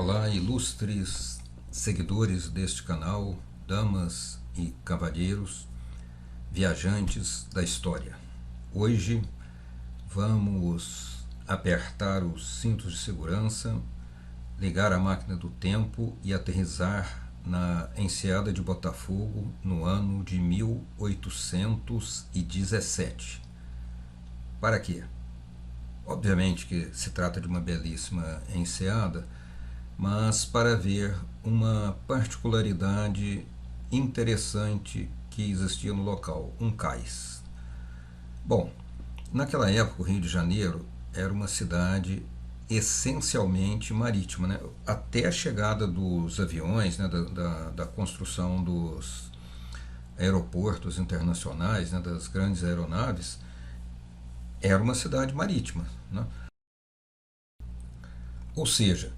Olá, ilustres seguidores deste canal, damas e cavalheiros, viajantes da história. Hoje vamos apertar os cintos de segurança, ligar a máquina do tempo e aterrissar na enseada de Botafogo no ano de 1817. Para quê? Obviamente que se trata de uma belíssima enseada, mas para ver uma particularidade interessante que existia no local, um cais. Bom, naquela época o Rio de Janeiro era uma cidade essencialmente marítima, né? Até a chegada dos aviões, né? da construção dos aeroportos internacionais, né? Das grandes aeronaves, era uma cidade marítima, né? Ou seja,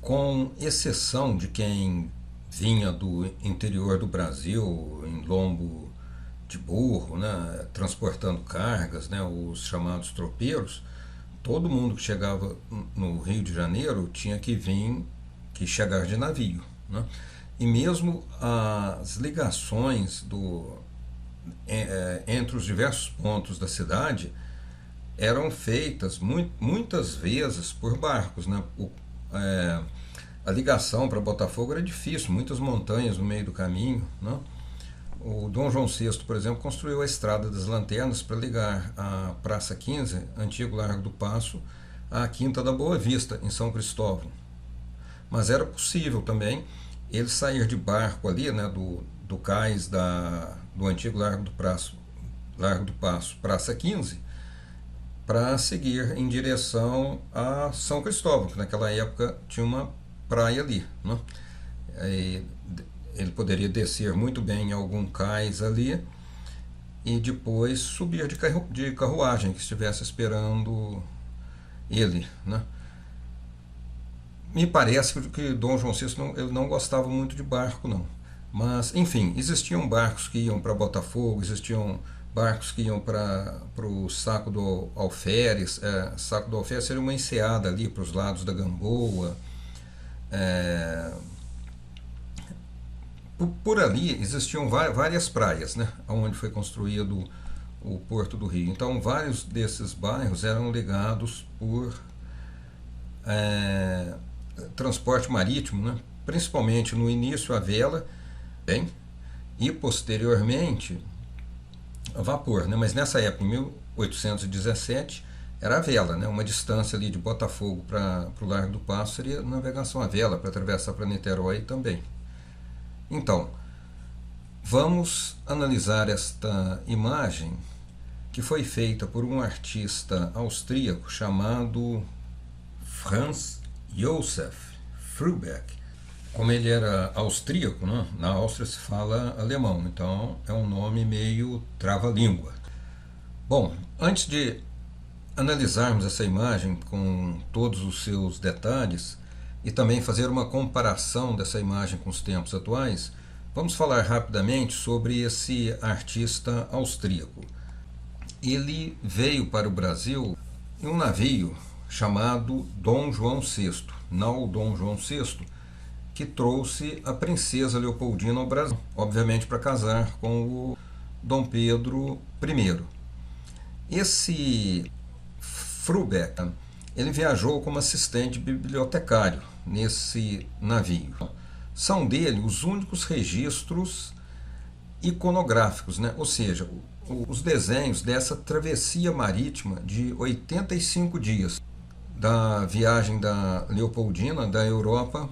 com exceção de quem vinha do interior do Brasil em lombo de burro, né, transportando cargas, né, os chamados tropeiros, todo mundo que chegava no Rio de Janeiro tinha que chegar de navio, né? E mesmo as ligações entre os diversos pontos da cidade eram feitas muitas vezes por barcos, né? A ligação para Botafogo era difícil, muitas montanhas no meio do caminho, né? O Dom João VI, por exemplo, construiu a Estrada das Lanternas para ligar a Praça 15, antigo Largo do Paço, à Quinta da Boa Vista, em São Cristóvão. Mas era possível também ele sair de barco ali, né, do cais do antigo Largo do Paço, Praça 15, para seguir em direção a São Cristóvão, que naquela época tinha uma praia ali, né? Ele poderia descer muito bem em algum cais ali e depois subir de carruagem que estivesse esperando ele, né? Me parece que Dom João VI ele não gostava muito de barco, não. Mas, enfim, existiam barcos que iam para Botafogo, existiam barcos que iam para o Saco do Alferes. Saco do Alferes seria uma enseada ali para os lados da Gamboa. Por ali existiam várias praias, né, onde foi construído o Porto do Rio. Então, vários desses bairros eram ligados por transporte marítimo, né, principalmente no início a vela, bem, e posteriormente a vapor, né? Mas nessa época, em 1817, era a vela, né? Uma distância ali de Botafogo para o Largo do Paço seria navegação a vela para atravessar para Niterói também. Então, vamos analisar esta imagem que foi feita por um artista austríaco chamado Franz Josef Froberg. Como ele era austríaco, né? Na Áustria se fala alemão, então é um nome meio trava-língua. Bom, antes de analisarmos essa imagem com todos os seus detalhes e também fazer uma comparação dessa imagem com os tempos atuais, vamos falar rapidamente sobre esse artista austríaco. Ele veio para o Brasil em um navio chamado Dom João VI, nau Dom João VI, que trouxe a princesa Leopoldina ao Brasil, obviamente para casar com o Dom Pedro I. Esse Froberg, ele viajou como assistente bibliotecário nesse navio. São dele os únicos registros iconográficos, né? Ou seja, os desenhos dessa travessia marítima de 85 dias da viagem da Leopoldina da Europa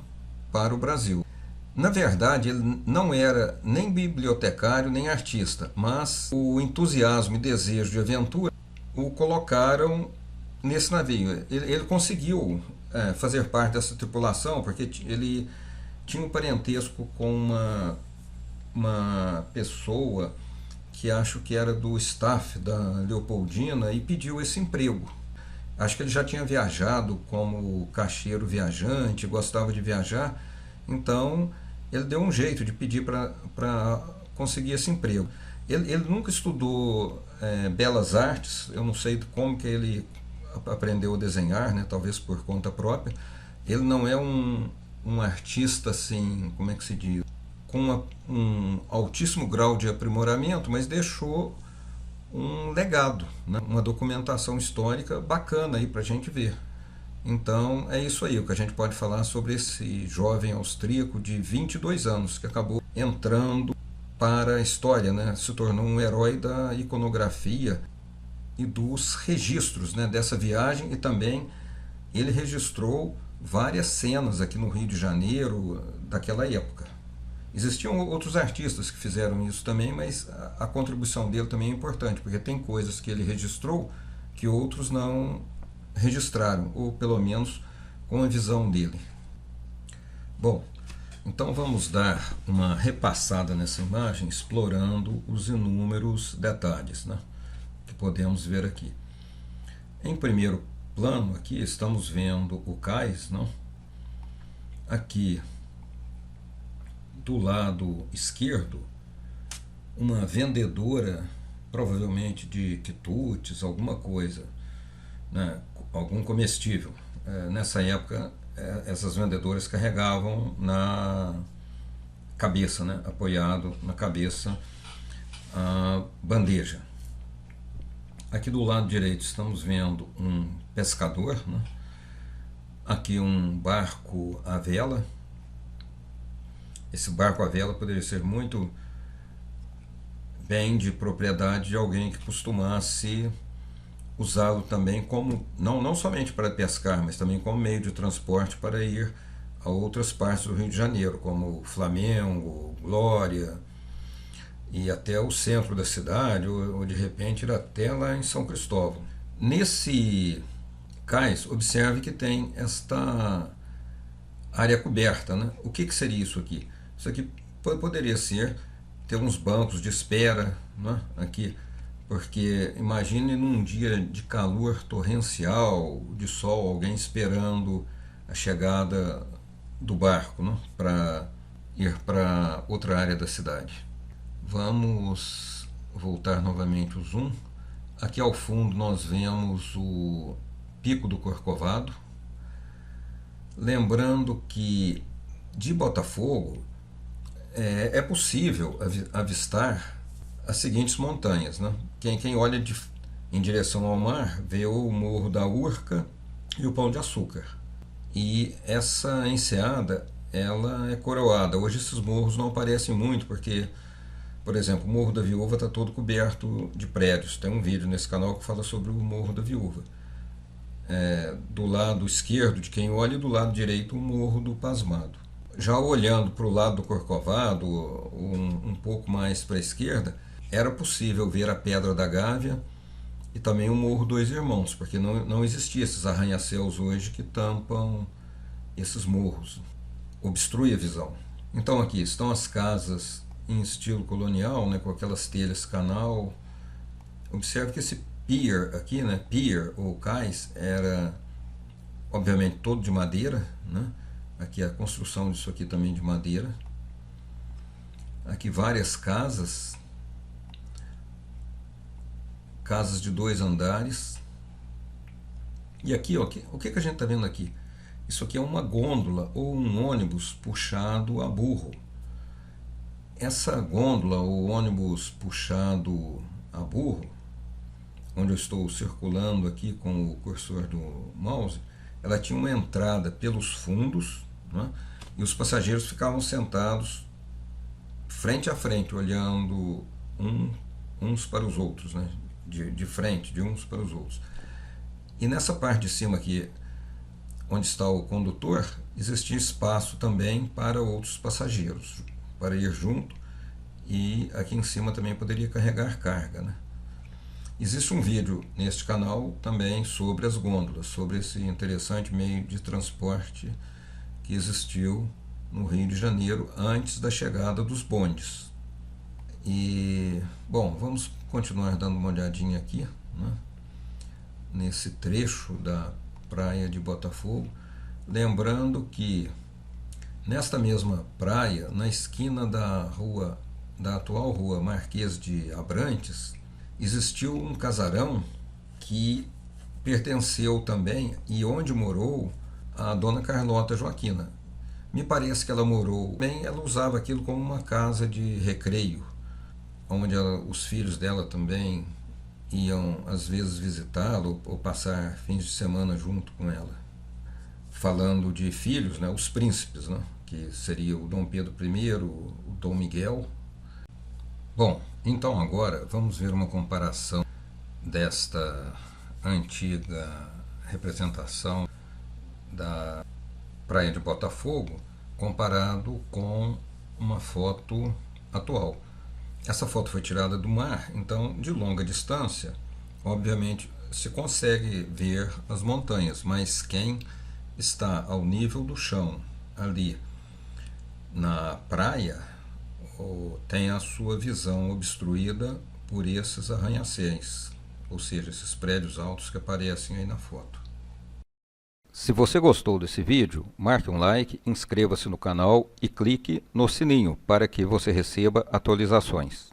para o Brasil. Na verdade, ele não era nem bibliotecário nem artista, mas o entusiasmo e desejo de aventura o colocaram nesse navio. Ele conseguiu fazer parte dessa tripulação porque ele tinha um parentesco com uma pessoa que acho que era do staff da Leopoldina e pediu esse emprego. Acho que ele já tinha viajado como caixeiro viajante, gostava de viajar, então ele deu um jeito de pedir para conseguir esse emprego. Ele nunca estudou belas artes, eu não sei como que ele aprendeu a desenhar, né, talvez por conta própria, Ele não é um artista assim, como é que se diz, com um altíssimo grau de aprimoramento, mas deixou um legado, né? Uma documentação histórica bacana aí para a gente ver. Então é isso aí o que a gente pode falar sobre esse jovem austríaco de 22 anos que acabou entrando para a história, né? Se tornou um herói da iconografia e dos registros, né, dessa viagem, e também ele registrou várias cenas aqui no Rio de Janeiro daquela época. Existiam outros artistas que fizeram isso também, mas a contribuição dele também é importante, porque tem coisas que ele registrou que outros não registraram, ou pelo menos com a visão dele. Bom, então vamos dar uma repassada nessa imagem, explorando os inúmeros detalhes, né, que podemos ver aqui. Em primeiro plano, aqui estamos vendo o cais, não? Aqui do lado esquerdo, uma vendedora, provavelmente de quitutes, alguma coisa, né, algum comestível. Nessa época, essas vendedoras carregavam na cabeça, né, apoiado na cabeça, a bandeja. Aqui do lado direito estamos vendo um pescador, né? Aqui um barco à vela. Esse barco à vela poderia ser muito bem de propriedade de alguém que costumasse usá-lo também como, não somente para pescar, mas também como meio de transporte para ir a outras partes do Rio de Janeiro, como Flamengo, Glória, e até o centro da cidade, ou de repente ir até lá em São Cristóvão. Nesse cais, observe que tem esta área coberta, né? O que seria isso aqui? Isso aqui poderia ser ter uns bancos de espera, né, aqui, porque imagine num dia de calor torrencial, de sol, alguém esperando a chegada do barco, né, para ir para outra área da cidade. Vamos voltar novamente o zoom. Aqui ao fundo nós vemos o Pico do Corcovado. Lembrando que de Botafogo é possível avistar as seguintes montanhas, né? Quem olha em direção ao mar vê o Morro da Urca e o Pão de Açúcar. E essa enseada, ela é coroada. Hoje esses morros não aparecem muito, porque, por exemplo, o Morro da Viúva está todo coberto de prédios. Tem um vídeo nesse canal que fala sobre o Morro da Viúva. Do lado esquerdo de quem olha e do lado direito o Morro do Pasmado. Já olhando para o lado do Corcovado, um pouco mais para a esquerda, era possível ver a Pedra da Gávea e também o Morro Dois Irmãos, porque não existiam esses arranha-céus hoje que tampam esses morros, obstrui a visão. Então aqui estão as casas em estilo colonial, né, com aquelas telhas canal. Observe que esse pier aqui, né, pier ou cais, era obviamente todo de madeira, né? Aqui a construção disso aqui também de madeira. Aqui várias casas de 2 andares. E aqui, ó, o que a gente está vendo aqui? Isso aqui é uma gôndola ou um ônibus puxado a burro. Essa gôndola ou ônibus puxado a burro, onde eu estou circulando aqui com o cursor do mouse, ela tinha uma entrada pelos fundos, né? E os passageiros ficavam sentados frente a frente, olhando uns para os outros, né? De frente, de uns para os outros. E nessa parte de cima aqui, onde está o condutor, existia espaço também para outros passageiros, para ir junto, e aqui em cima também poderia carregar carga, né? Existe um vídeo neste canal também sobre as gôndolas, sobre esse interessante meio de transporte que existiu no Rio de Janeiro antes da chegada dos bondes. E, bom, vamos continuar dando uma olhadinha aqui, né, nesse trecho da praia de Botafogo, lembrando que nesta mesma praia, na esquina da atual rua Marquês de Abrantes, existiu um casarão que pertenceu também e onde morou a dona Carlota Joaquina. Me parece que ela morou bem, ela usava aquilo como uma casa de recreio, onde os filhos dela também iam às vezes visitá-la ou passar fins de semana junto com ela. Falando de filhos, né, os príncipes, né, que seria o Dom Pedro I, o Dom Miguel. Bom, então agora vamos ver uma comparação desta antiga representação da Praia de Botafogo comparado com uma foto atual. Essa foto foi tirada do mar, então de longa distância, obviamente se consegue ver as montanhas, mas quem está ao nível do chão ali na praia tem a sua visão obstruída por esses arranha-céus, ou seja, esses prédios altos que aparecem aí na foto. Se você gostou desse vídeo, marque um like, inscreva-se no canal e clique no sininho para que você receba atualizações.